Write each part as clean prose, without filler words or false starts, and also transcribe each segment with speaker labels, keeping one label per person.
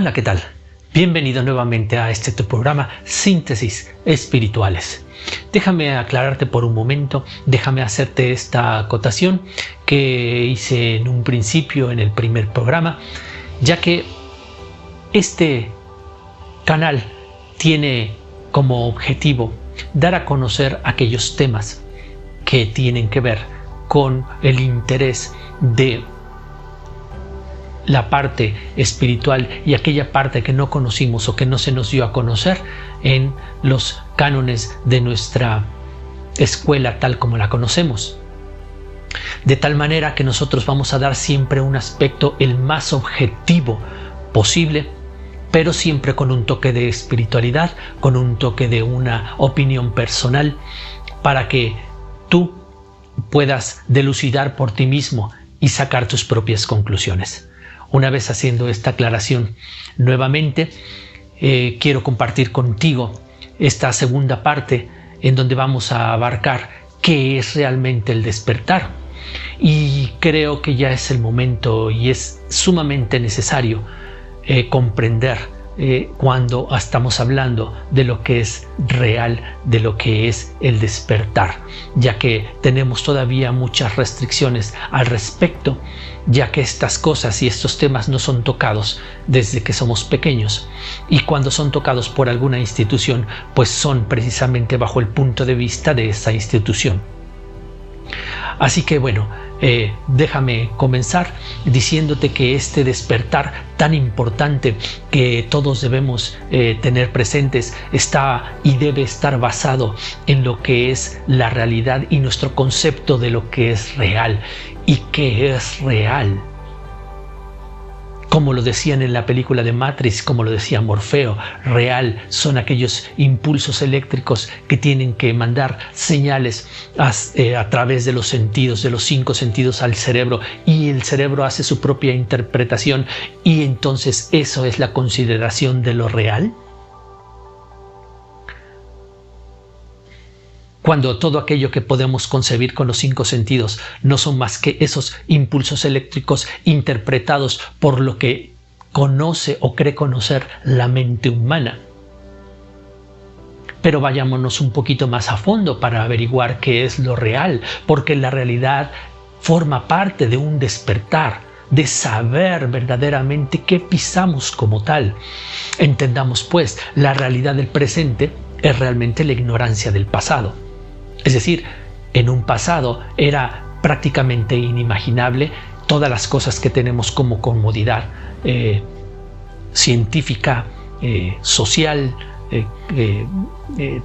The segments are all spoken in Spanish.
Speaker 1: Hola, ¿qué tal? Bienvenido nuevamente a este tu programa Síntesis Espirituales. Déjame aclararte por un momento, déjame hacerte esta acotación que hice en un principio en el primer programa, ya que este canal tiene como objetivo dar a conocer aquellos temas que tienen que ver con el interés de la parte espiritual y aquella parte que no conocimos o que no se nos dio a conocer en los cánones de nuestra escuela tal como la conocemos. De tal manera que nosotros vamos a dar siempre un aspecto el más objetivo posible, pero siempre con un toque de espiritualidad, con un toque de una opinión personal, para que tú puedas dilucidar por ti mismo y sacar tus propias conclusiones. Una vez haciendo esta aclaración, nuevamente quiero compartir contigo esta segunda parte en donde vamos a abarcar qué es realmente el despertar. Y creo que ya es el momento y es sumamente necesario comprender cuando estamos hablando de lo que es real, de lo que es el despertar, ya que tenemos todavía muchas restricciones al respecto, ya que estas cosas y estos temas no son tocados desde que somos pequeños, y cuando son tocados por alguna institución, pues son precisamente bajo el punto de vista de esa institución. Así que bueno, déjame comenzar diciéndote que este despertar tan importante que todos debemos tener presentes está y debe estar basado en lo que es la realidad y nuestro concepto de lo que es real. ¿Y qué es real? Como lo decían en la película de Matrix, como lo decía Morfeo, real son aquellos impulsos eléctricos que tienen que mandar señales a través de los sentidos, de los 5 sentidos al cerebro, y el cerebro hace su propia interpretación, y entonces eso es la consideración de lo real. Cuando todo aquello que podemos concebir con los 5 sentidos no son más que esos impulsos eléctricos interpretados por lo que conoce o cree conocer la mente humana. Pero vayámonos un poquito más a fondo para averiguar qué es lo real, porque la realidad forma parte de un despertar, de saber verdaderamente qué pisamos como tal. Entendamos pues, la realidad del presente es realmente la ignorancia del pasado. Es decir, en un pasado era prácticamente inimaginable todas las cosas que tenemos como comodidad científica, social,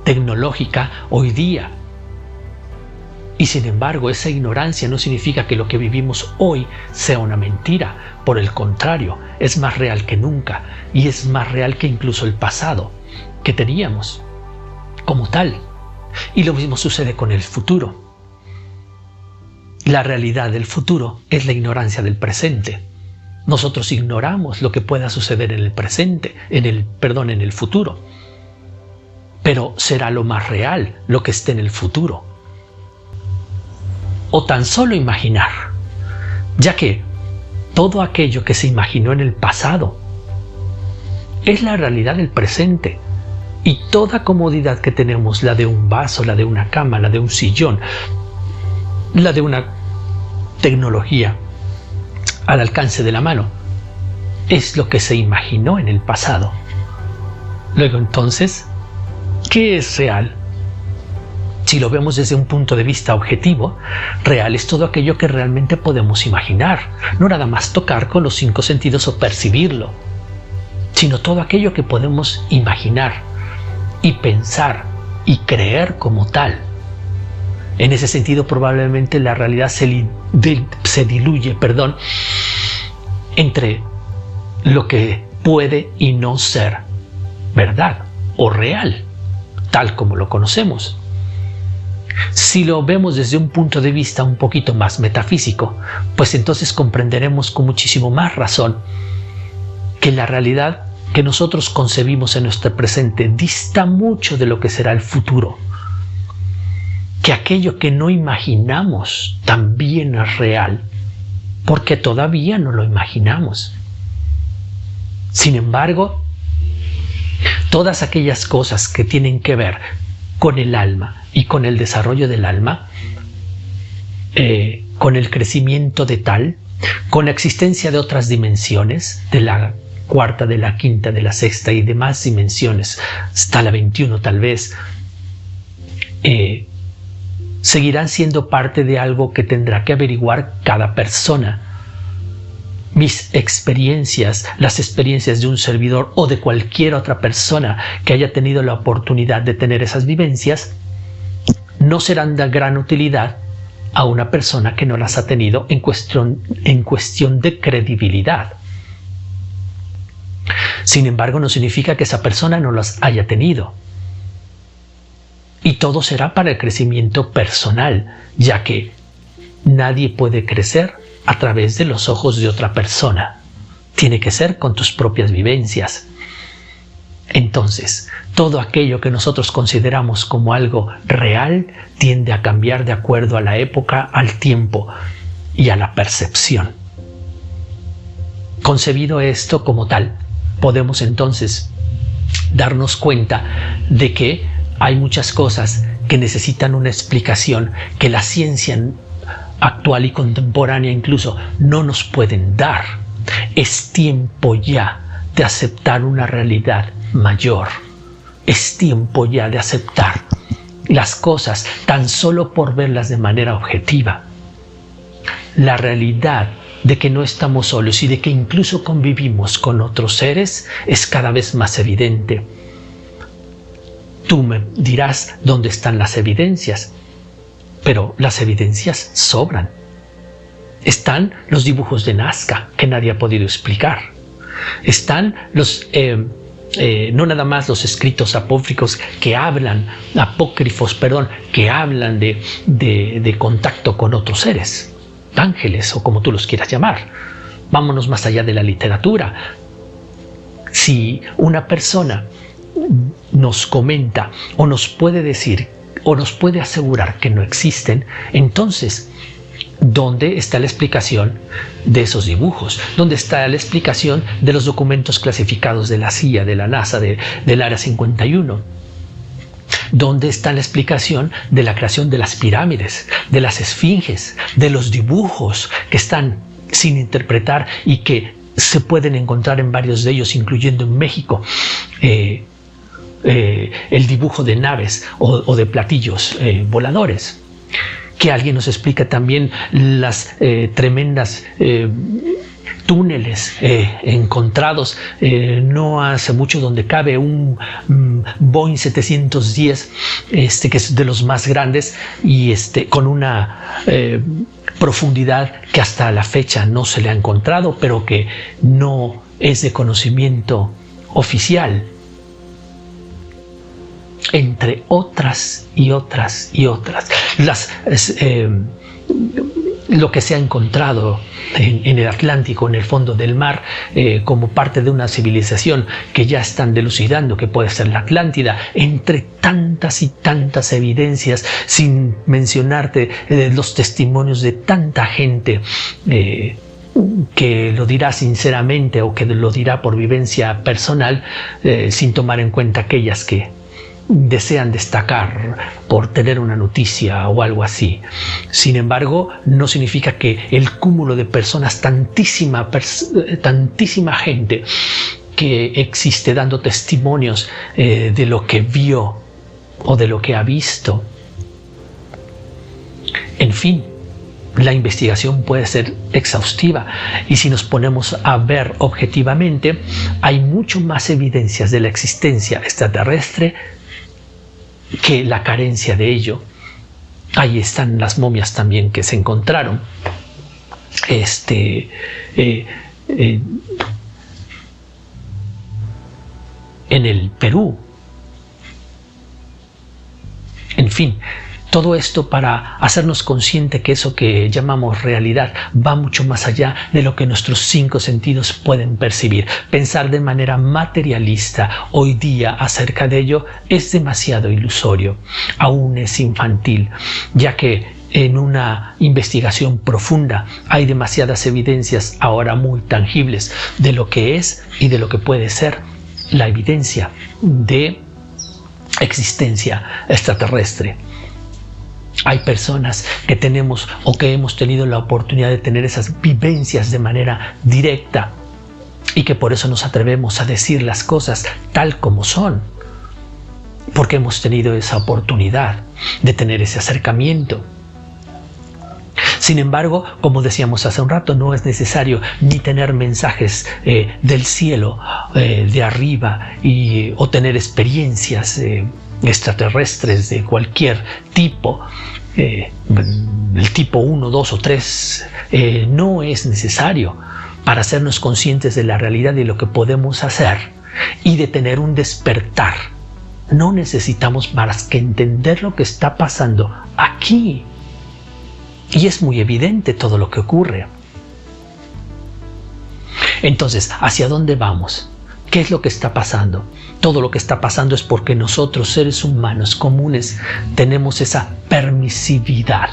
Speaker 1: tecnológica hoy día. Y sin embargo, esa ignorancia no significa que lo que vivimos hoy sea una mentira. Por el contrario, es más real que nunca, y es más real que incluso el pasado que teníamos como tal. Y lo mismo sucede con el futuro. La realidad del futuro es la ignorancia del presente. Nosotros ignoramos lo que pueda suceder en el presente, en el futuro. Pero será lo más real lo que esté en el futuro. O tan solo imaginar, ya que todo aquello que se imaginó en el pasado es la realidad del presente. Y toda comodidad que tenemos, la de un vaso, la de una cama, la de un sillón, la de una tecnología al alcance de la mano, es lo que se imaginó en el pasado. Luego entonces, ¿qué es real? Si lo vemos desde un punto de vista objetivo, real es todo aquello que realmente podemos imaginar, no nada más tocar con los 5 sentidos o percibirlo, sino todo aquello que podemos imaginar y pensar y creer como tal. En ese sentido, probablemente la realidad se diluye entre lo que puede y no ser verdad o real, tal como lo conocemos. Si lo vemos desde un punto de vista un poquito más metafísico, pues entonces comprenderemos con muchísimo más razón que la realidad que nosotros concebimos en nuestro presente dista mucho de lo que será el futuro. Que aquello que no imaginamos también es real, porque todavía no lo imaginamos. Sin embargo, todas aquellas cosas que tienen que ver con el alma y con el desarrollo del alma, con el crecimiento de tal, con la existencia de otras dimensiones, de la cuarta, de la quinta, de la sexta y demás dimensiones, hasta la 21 tal vez, seguirán siendo parte de algo que tendrá que averiguar cada persona. Mis experiencias, las experiencias de un servidor o de cualquier otra persona que haya tenido la oportunidad de tener esas vivencias, no serán de gran utilidad a una persona que no las ha tenido en cuestión de credibilidad. Sin embargo, no significa que esa persona no las haya tenido. Y todo será para el crecimiento personal, ya que nadie puede crecer a través de los ojos de otra persona. Tiene que ser con tus propias vivencias. Entonces, todo aquello que nosotros consideramos como algo real tiende a cambiar de acuerdo a la época, al tiempo y a la percepción. Concebido esto como tal, podemos entonces darnos cuenta de que hay muchas cosas que necesitan una explicación que la ciencia actual y contemporánea incluso no nos pueden dar. Es tiempo ya de aceptar una realidad mayor. Es tiempo ya de aceptar las cosas tan solo por verlas de manera objetiva. La realidad de que no estamos solos y de que incluso convivimos con otros seres es cada vez más evidente. Tú me dirás dónde están las evidencias, pero las evidencias sobran. Están los dibujos de Nazca que nadie ha podido explicar. Están los no nada más los escritos apócrifos que hablan de contacto con otros seres, ángeles o como tú los quieras llamar. Vámonos más allá de la literatura. Si una persona nos comenta o nos puede decir o nos puede asegurar que no existen, entonces ¿dónde está la explicación de esos dibujos? ¿Dónde está la explicación de los documentos clasificados de la CIA, de la NASA, del Área 51? ¿Dónde está la explicación de la creación de las pirámides, de las esfinges, de los dibujos que están sin interpretar y que se pueden encontrar en varios de ellos, incluyendo en México? El dibujo de naves o de platillos voladores. Que alguien nos explica también las tremendas túneles encontrados no hace mucho, donde cabe un Boeing 710 que es de los más grandes y con una profundidad que hasta la fecha no se le ha encontrado, pero que no es de conocimiento oficial, entre otras y otras y otras. Lo que se ha encontrado en el Atlántico, en el fondo del mar, como parte de una civilización que ya están dilucidando que puede ser la Atlántida, entre tantas y tantas evidencias, sin mencionarte los testimonios de tanta gente que lo dirá sinceramente o que lo dirá por vivencia personal, sin tomar en cuenta aquellas que desean destacar por tener una noticia o algo así. Sin embargo, no significa que el cúmulo de personas, tantísima gente que existe dando testimonios de lo que vio o de lo que ha visto. En fin, la investigación puede ser exhaustiva y si nos ponemos a ver objetivamente, hay mucho más evidencias de la existencia extraterrestre que la carencia de ello. Ahí están las momias también que se encontraron en el Perú. En fin, todo esto para hacernos consciente que eso que llamamos realidad va mucho más allá de lo que nuestros 5 sentidos pueden percibir. Pensar de manera materialista hoy día acerca de ello es demasiado ilusorio, aún es infantil, ya que en una investigación profunda. Hay demasiadas evidencias ahora muy tangibles de lo que es y de lo que puede ser la evidencia de existencia extraterrestre. Hay personas que tenemos o que hemos tenido la oportunidad de tener esas vivencias de manera directa y que por eso nos atrevemos a decir las cosas tal como son, porque hemos tenido esa oportunidad de tener ese acercamiento. Sin embargo, como decíamos hace un rato, no es necesario ni tener mensajes del cielo, de arriba, o tener experiencias extraterrestres de cualquier tipo, el tipo 1, 2 o 3, no es necesario para hacernos conscientes de la realidad y de lo que podemos hacer y de tener un despertar. No necesitamos más que entender lo que está pasando aquí. Y es muy evidente todo lo que ocurre. Entonces, ¿hacia dónde vamos? ¿Qué es lo que está pasando? Todo lo que está pasando es porque nosotros, seres humanos comunes, tenemos esa permisividad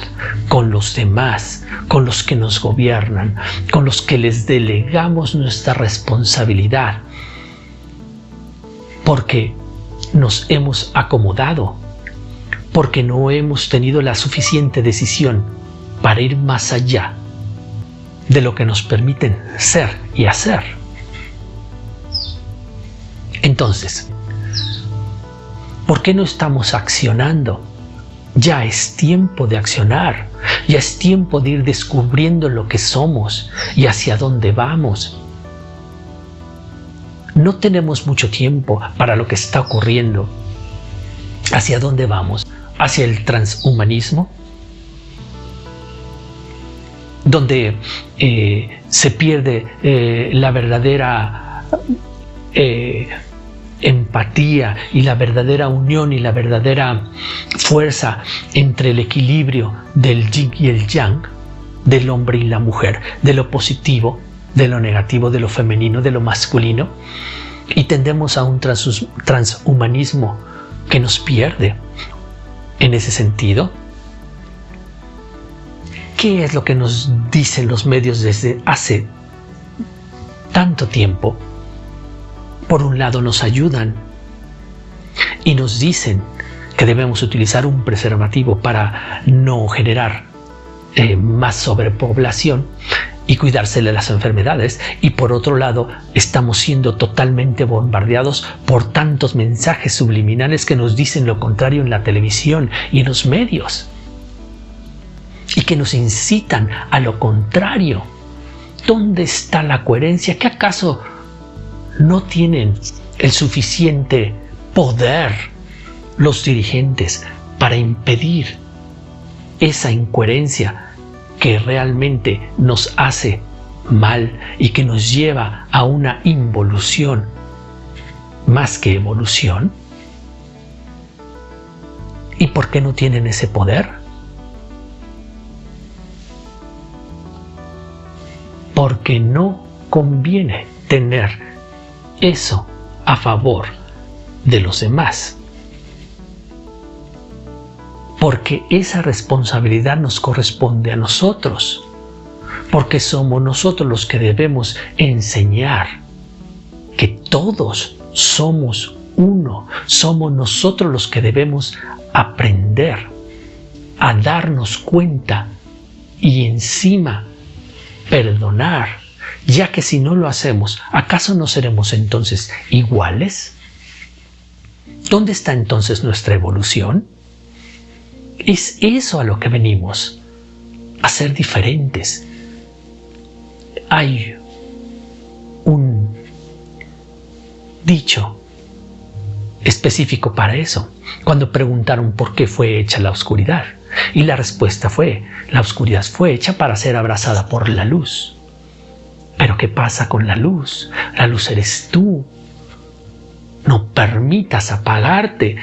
Speaker 1: con los demás, con los que nos gobiernan, con los que les delegamos nuestra responsabilidad. Porque nos hemos acomodado, porque no hemos tenido la suficiente decisión para ir más allá de lo que nos permiten ser y hacer. Entonces, ¿por qué no estamos accionando? Ya es tiempo de accionar, ya es tiempo de ir descubriendo lo que somos y hacia dónde vamos. No tenemos mucho tiempo para lo que está ocurriendo. ¿Hacia dónde vamos? ¿Hacia el transhumanismo? Donde se pierde la verdadera empatía y la verdadera unión y la verdadera fuerza entre el equilibrio del yin y el yang, del hombre y la mujer, de lo positivo, de lo negativo, de lo femenino, de lo masculino, y tendemos a un transhumanismo que nos pierde en ese sentido. ¿Qué es lo que nos dicen los medios desde hace tanto tiempo? Por un lado nos ayudan y nos dicen que debemos utilizar un preservativo para no generar más sobrepoblación y cuidarse de las enfermedades, y por otro lado estamos siendo totalmente bombardeados por tantos mensajes subliminales que nos dicen lo contrario en la televisión y en los medios, y que nos incitan a lo contrario. ¿Dónde está la coherencia? ¿Que acaso no tienen el suficiente poder los dirigentes para impedir esa incoherencia que realmente nos hace mal y que nos lleva a una involución más que evolución? ¿Y por qué no tienen ese poder? Porque no conviene tener eso a favor de los demás. Porque esa responsabilidad nos corresponde a nosotros. Porque somos nosotros los que debemos enseñar que todos somos uno. Somos nosotros los que debemos aprender a darnos cuenta y encima perdonar, ya que si no lo hacemos, ¿acaso no seremos entonces iguales? ¿Dónde está entonces nuestra evolución? Es eso a lo que venimos, a ser diferentes. Hay un dicho específico para eso, cuando preguntaron por qué fue hecha la oscuridad. Y la respuesta fue: la oscuridad fue hecha para ser abrazada por la luz. Pero ¿qué pasa con la luz? La luz eres tú. No permitas apagarte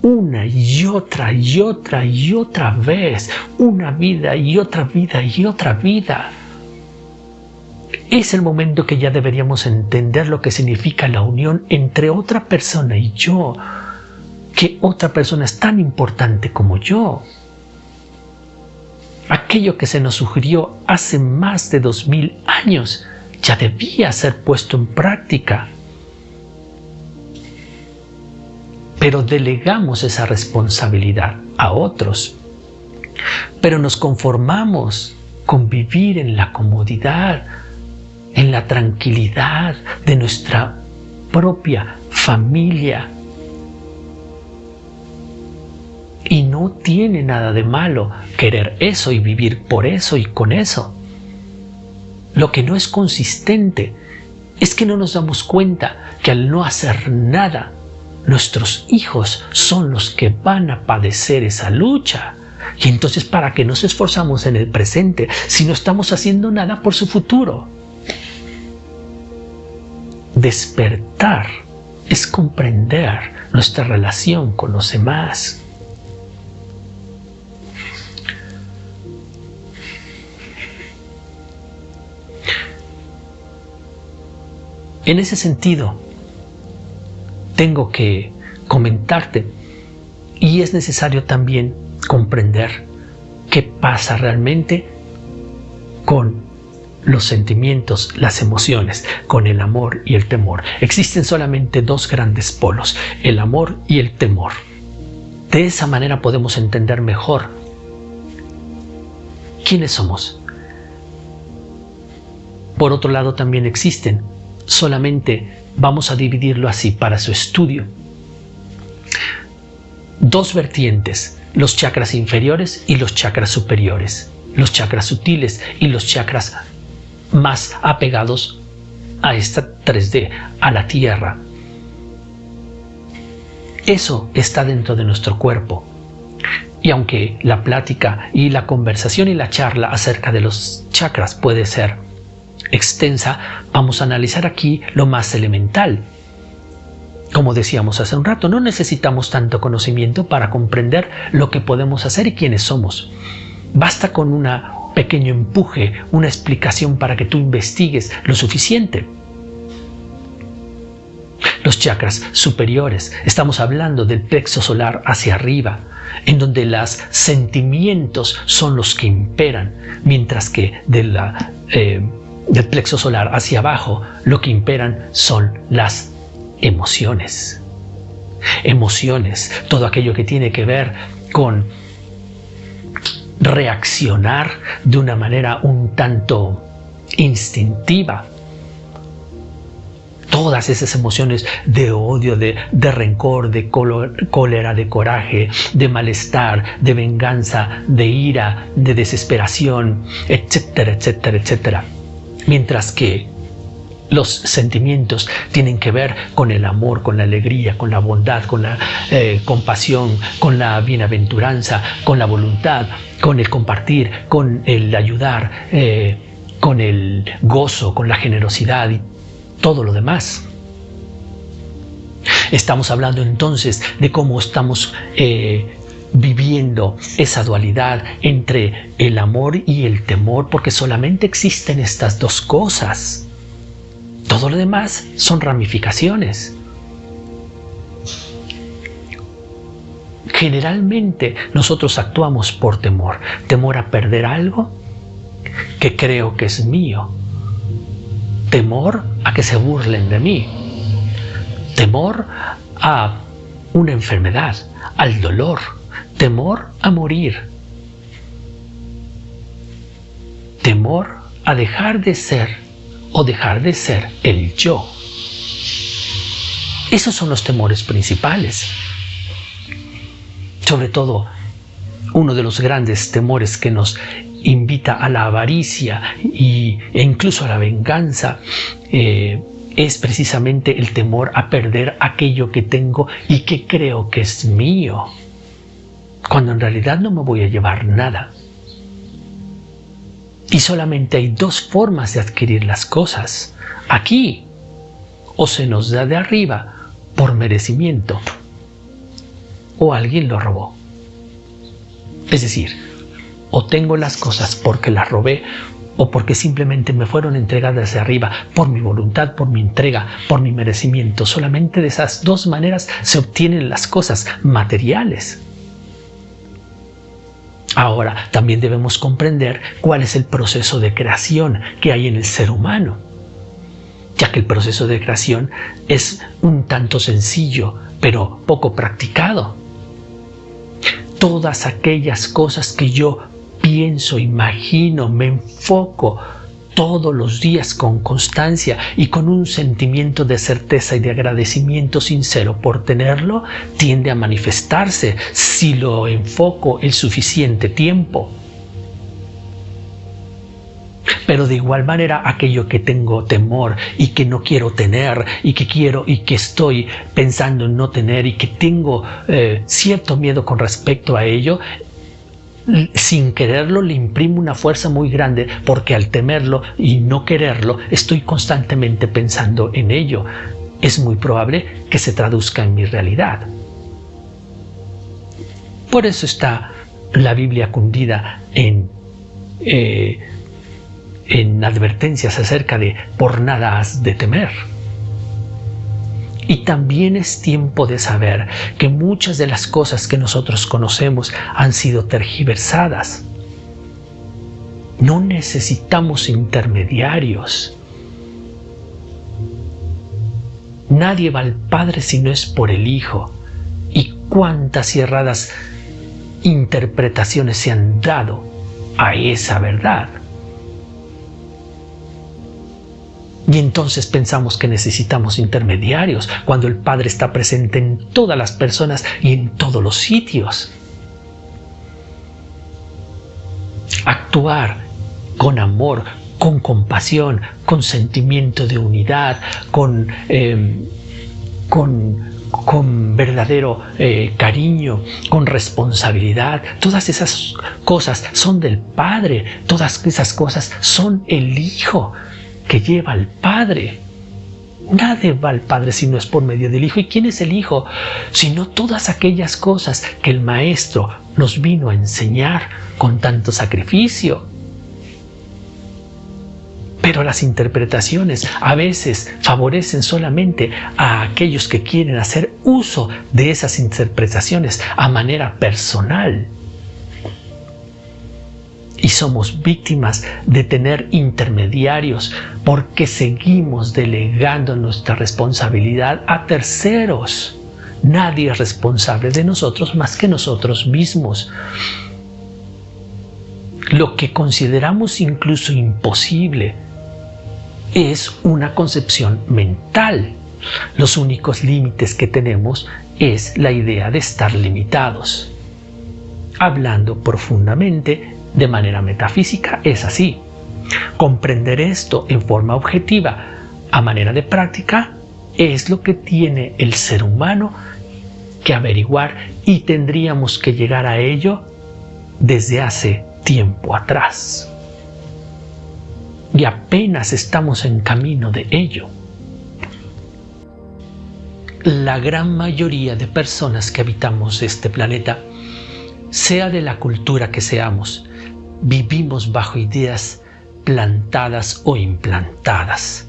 Speaker 1: una y otra y otra y otra vez, una vida y otra vida y otra vida. Es el momento que ya deberíamos entender lo que significa la unión entre otra persona y yo, que otra persona es tan importante como yo. aquello que se nos sugirió hace más de 2000 años ya debía ser puesto en práctica. Pero delegamos esa responsabilidad a otros. Pero nos conformamos con vivir en la comodidad, en la tranquilidad de nuestra propia familia. Y no tiene nada de malo querer eso y vivir por eso y con eso. Lo que no es consistente es que no nos damos cuenta que al no hacer nada, nuestros hijos son los que van a padecer esa lucha. Y entonces, ¿para qué nos esforzamos en el presente si no estamos haciendo nada por su futuro? Despertar es comprender nuestra relación con los demás. En ese sentido, tengo que comentarte, y es necesario también comprender qué pasa realmente con los sentimientos, las emociones, con el amor y el temor. Existen solamente dos grandes polos, el amor y el temor. De esa manera podemos entender mejor quiénes somos. Por otro lado, también existen, solamente vamos a dividirlo así para su estudio, dos vertientes: los chakras inferiores y los chakras superiores, los chakras sutiles y los chakras más apegados a esta 3D, a la tierra. Eso está dentro de nuestro cuerpo. Y aunque la plática y la conversación y la charla acerca de los chakras puede ser extensa, vamos a analizar aquí lo más elemental. Como decíamos hace un rato, no necesitamos tanto conocimiento para comprender lo que podemos hacer y quiénes somos. Basta con un pequeño empuje, una explicación para que tú investigues lo suficiente. Los chakras superiores, estamos hablando del plexo solar hacia arriba, en donde los sentimientos son los que imperan, mientras que del plexo solar hacia abajo lo que imperan son las emociones. Emociones, todo aquello que tiene que ver con reaccionar de una manera un tanto instintiva. Todas esas emociones de odio, de rencor, de cólera, de coraje, de malestar, de venganza, de ira, de desesperación, etcétera, etcétera, etcétera. Mientras que los sentimientos tienen que ver con el amor, con la alegría, con la bondad, con la compasión, con la bienaventuranza, con la voluntad, con el compartir, con el ayudar, con el gozo, con la generosidad y todo lo demás. Estamos hablando entonces de cómo estamos viviendo esa dualidad entre el amor y el temor, porque solamente existen estas dos cosas. Todo lo demás son ramificaciones. Generalmente nosotros actuamos por temor. Temor a perder algo que creo que es mío. Temor a que se burlen de mí. Temor a una enfermedad, al dolor. Temor a morir. Temor a dejar de ser o dejar de ser el yo. Esos son los temores principales. Sobre todo, uno de los grandes temores que nos invita a la avaricia e incluso a la venganza es precisamente el temor a perder aquello que tengo y que creo que es mío, cuando en realidad no me voy a llevar nada. Y solamente hay dos formas de adquirir las cosas. Aquí, o se nos da de arriba por merecimiento, o alguien lo robó. Es decir, o tengo las cosas porque las robé, o porque simplemente me fueron entregadas de arriba por mi voluntad, por mi entrega, por mi merecimiento. Solamente de esas dos maneras se obtienen las cosas materiales. Ahora, también debemos comprender cuál es el proceso de creación que hay en el ser humano, ya que el proceso de creación es un tanto sencillo, pero poco practicado. Todas aquellas cosas que yo pienso, imagino, me enfoco todos los días con constancia y con un sentimiento de certeza y de agradecimiento sincero por tenerlo, tiende a manifestarse si lo enfoco el suficiente tiempo. Pero de igual manera, aquello que tengo temor y que no quiero tener y que quiero y que estoy pensando en no tener y que tengo cierto miedo con respecto a ello, sin quererlo le imprimo una fuerza muy grande, porque al temerlo y no quererlo estoy constantemente pensando en ello. Es muy probable que se traduzca en mi realidad. Por eso está la Biblia cundida en advertencias acerca de por nada has de temer. Y también es tiempo de saber que muchas de las cosas que nosotros conocemos han sido tergiversadas. No necesitamos intermediarios. Nadie va al Padre si no es por el Hijo. Y cuántas y erradas interpretaciones se han dado a esa verdad. Y entonces pensamos que necesitamos intermediarios cuando el Padre está presente en todas las personas y en todos los sitios. Actuar con amor, con compasión, con sentimiento de unidad, con verdadero cariño, con responsabilidad. Todas esas cosas son del Padre, todas esas cosas son el Hijo que lleva al Padre. Nadie va al Padre si no es por medio del Hijo. ¿Y quién es el Hijo? Sino todas aquellas cosas que el Maestro nos vino a enseñar con tanto sacrificio. Pero las interpretaciones a veces favorecen solamente a aquellos que quieren hacer uso de esas interpretaciones a manera personal. Y somos víctimas de tener intermediarios porque seguimos delegando nuestra responsabilidad a terceros. Nadie es responsable de nosotros más que nosotros mismos. Lo que consideramos incluso imposible es una concepción mental. Los únicos límites que tenemos es la idea de estar limitados. Hablando profundamente, de manera metafísica, es así. Comprender esto en forma objetiva, a manera de práctica, es lo que tiene el ser humano que averiguar, y tendríamos que llegar a ello desde hace tiempo atrás. Y apenas estamos en camino de ello. La gran mayoría de personas que habitamos este planeta, sea de la cultura que seamos, vivimos bajo ideas plantadas o implantadas.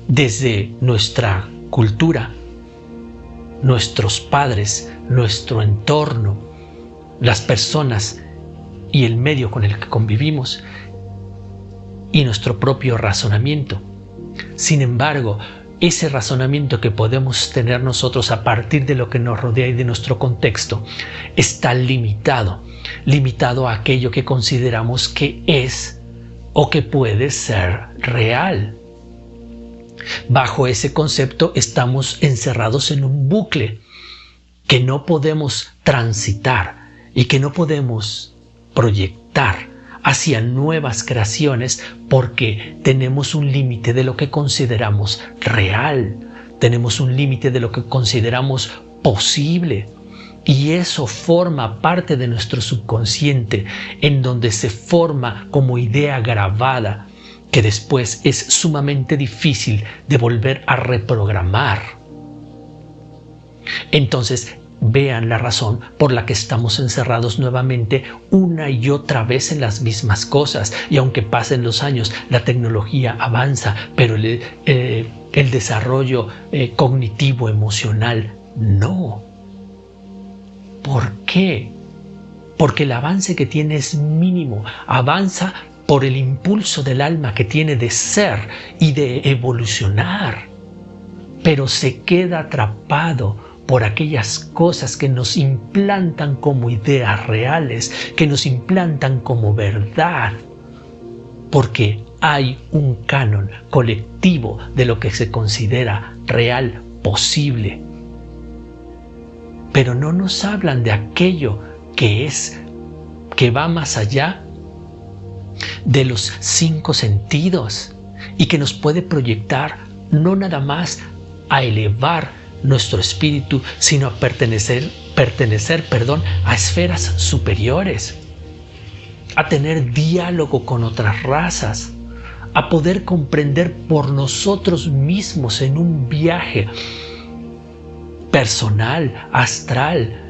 Speaker 1: Desde nuestra cultura, nuestros padres, nuestro entorno, las personas y el medio con el que convivimos, y nuestro propio razonamiento. Sin embargo, ese razonamiento que podemos tener nosotros a partir de lo que nos rodea y de nuestro contexto está limitado a aquello que consideramos que es o que puede ser real. Bajo ese concepto estamos encerrados en un bucle que no podemos transitar y que no podemos proyectar hacia nuevas creaciones porque tenemos un límite de lo que consideramos real, tenemos un límite de lo que consideramos posible. Y eso forma parte de nuestro subconsciente, en donde se forma como idea grabada, que después es sumamente difícil de volver a reprogramar. Entonces, vean la razón por la que estamos encerrados nuevamente una y otra vez en las mismas cosas. Y aunque pasen los años, la tecnología avanza, pero el desarrollo cognitivo, emocional, no. ¿Por qué? porque el avance que tiene es mínimo. Avanza por el impulso del alma que tiene de ser y de evolucionar, pero se queda atrapado por aquellas cosas que nos implantan como ideas reales, que nos implantan como verdad, porque hay un canon colectivo de lo que se considera real, posible. Pero no nos hablan de aquello que va más allá de los 5 sentidos y que nos puede proyectar no nada más a elevar nuestro espíritu, sino a pertenecer, a esferas superiores, a tener diálogo con otras razas, a poder comprender por nosotros mismos en un viaje personal, astral,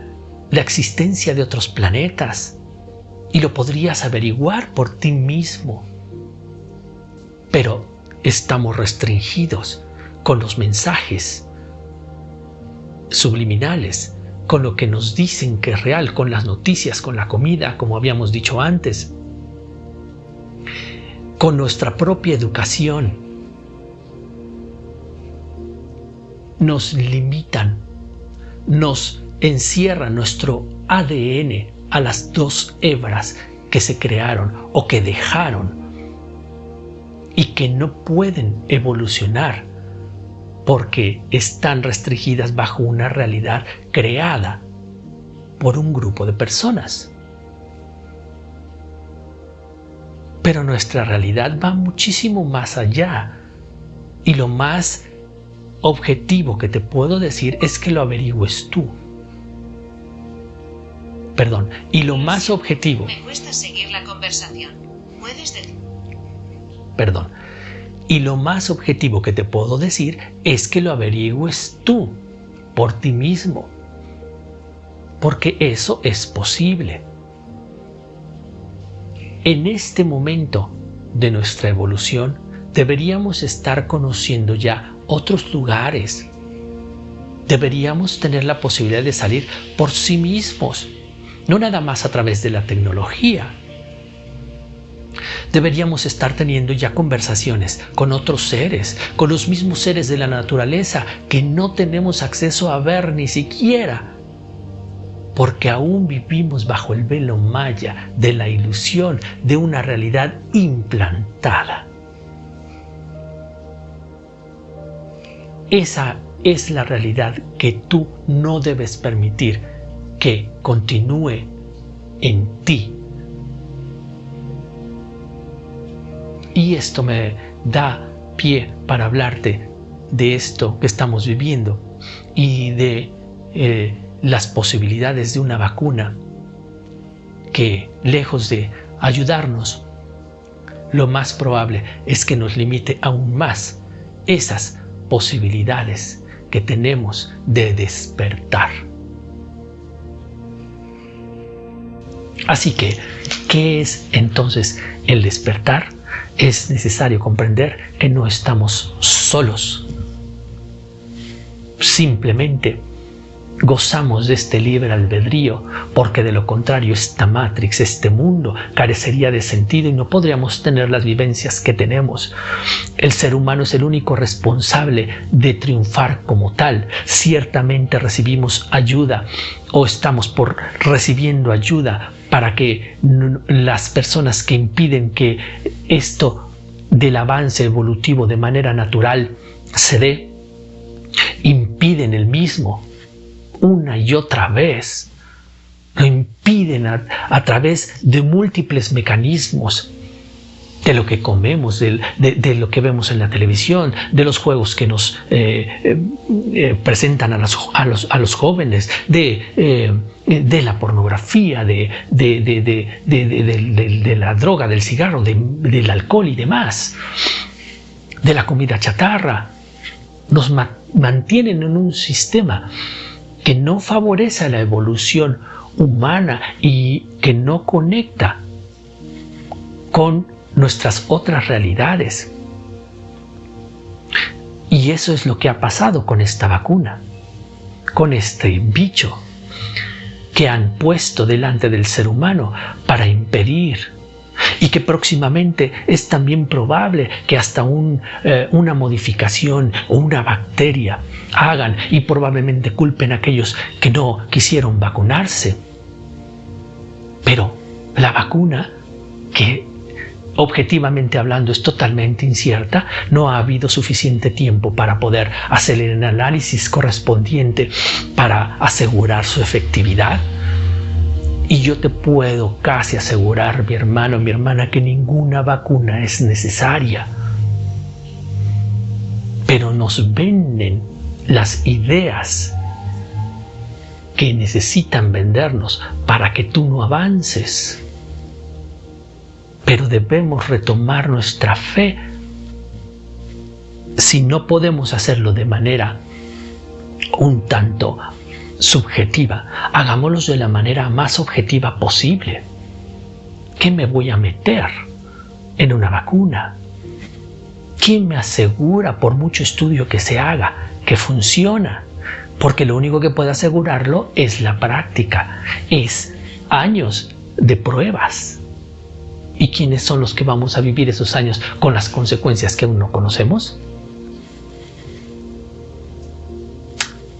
Speaker 1: la existencia de otros planetas. Y lo podrías averiguar por ti mismo. Pero estamos restringidos con los mensajes subliminales, con lo que nos dicen que es real, con las noticias, con la comida, como habíamos dicho antes, con nuestra propia educación. Nos limitan, nos encierran nuestro ADN a las 2 hebras que se crearon o que dejaron y que no pueden evolucionar porque están restringidas bajo una realidad creada por un grupo de personas. Pero nuestra realidad va muchísimo más allá, y lo más objetivo que te puedo decir es que lo averigües tú. Perdón, y lo más objetivo...
Speaker 2: Me cuesta seguir la conversación. ¿Puedes decir?
Speaker 1: Perdón. Y lo más objetivo que te puedo decir es que lo averigües tú, por ti mismo. Porque eso es posible. En este momento de nuestra evolución, deberíamos estar conociendo ya otros lugares. Deberíamos tener la posibilidad de salir por sí mismos, no nada más a través de la tecnología. Deberíamos estar teniendo ya conversaciones con otros seres, con los mismos seres de la naturaleza que no tenemos acceso a ver ni siquiera, porque aún vivimos bajo el velo maya de la ilusión de una realidad implantada. Esa es la realidad que tú no debes permitir que continúe en ti. Y esto me da pie para hablarte de esto que estamos viviendo y de las posibilidades de una vacuna que, lejos de ayudarnos, lo más probable es que nos limite aún más esas posibilidades que tenemos de despertar. Así que, ¿qué es entonces el despertar? Es necesario comprender que no estamos solos. Simplemente gozamos de este libre albedrío, porque de lo contrario esta Matrix, este mundo, carecería de sentido y no podríamos tener las vivencias que tenemos. El ser humano es el único responsable de triunfar como tal. Ciertamente recibimos ayuda o estamos por recibiendo ayuda para que las personas que impiden que esto del avance evolutivo de manera natural se dé, impiden el mismo. Una y otra vez lo impiden a través de múltiples mecanismos, de lo que comemos, de lo que vemos en la televisión, de los juegos que nos presentan a los jóvenes, de la pornografía, de la droga, del cigarro, del alcohol y demás, de la comida chatarra. Nos mantienen en un sistema que no favorece la evolución humana y que no conecta con nuestras otras realidades. Y eso es lo que ha pasado con esta vacuna, con este bicho que han puesto delante del ser humano para impedir, y que próximamente es también probable que hasta una modificación o una bacteria hagan, y probablemente culpen a aquellos que no quisieron vacunarse. Pero la vacuna, que objetivamente hablando es totalmente incierta, no ha habido suficiente tiempo para poder hacer el análisis correspondiente para asegurar su efectividad. Y yo te puedo casi asegurar, mi hermano, mi hermana, que ninguna vacuna es necesaria. Pero nos venden las ideas que necesitan vendernos para que tú no avances. Pero debemos retomar nuestra fe. Si no podemos hacerlo de manera un tanto subjetiva, hagámoslo de la manera más objetiva posible. ¿Qué me voy a meter en una vacuna? ¿Quién me asegura, por mucho estudio que se haga, que funciona? Porque lo único que puede asegurarlo es la práctica, es años de pruebas. ¿Y quiénes son los que vamos a vivir esos años con las consecuencias que aún no conocemos?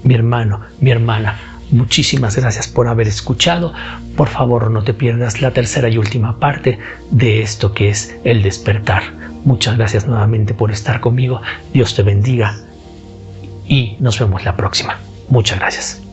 Speaker 1: Mi hermano, mi hermana, muchísimas gracias por haber escuchado. Por favor, no te pierdas la tercera y última parte de esto que es el despertar. Muchas gracias nuevamente por estar conmigo. Dios te bendiga y nos vemos la próxima. Muchas gracias.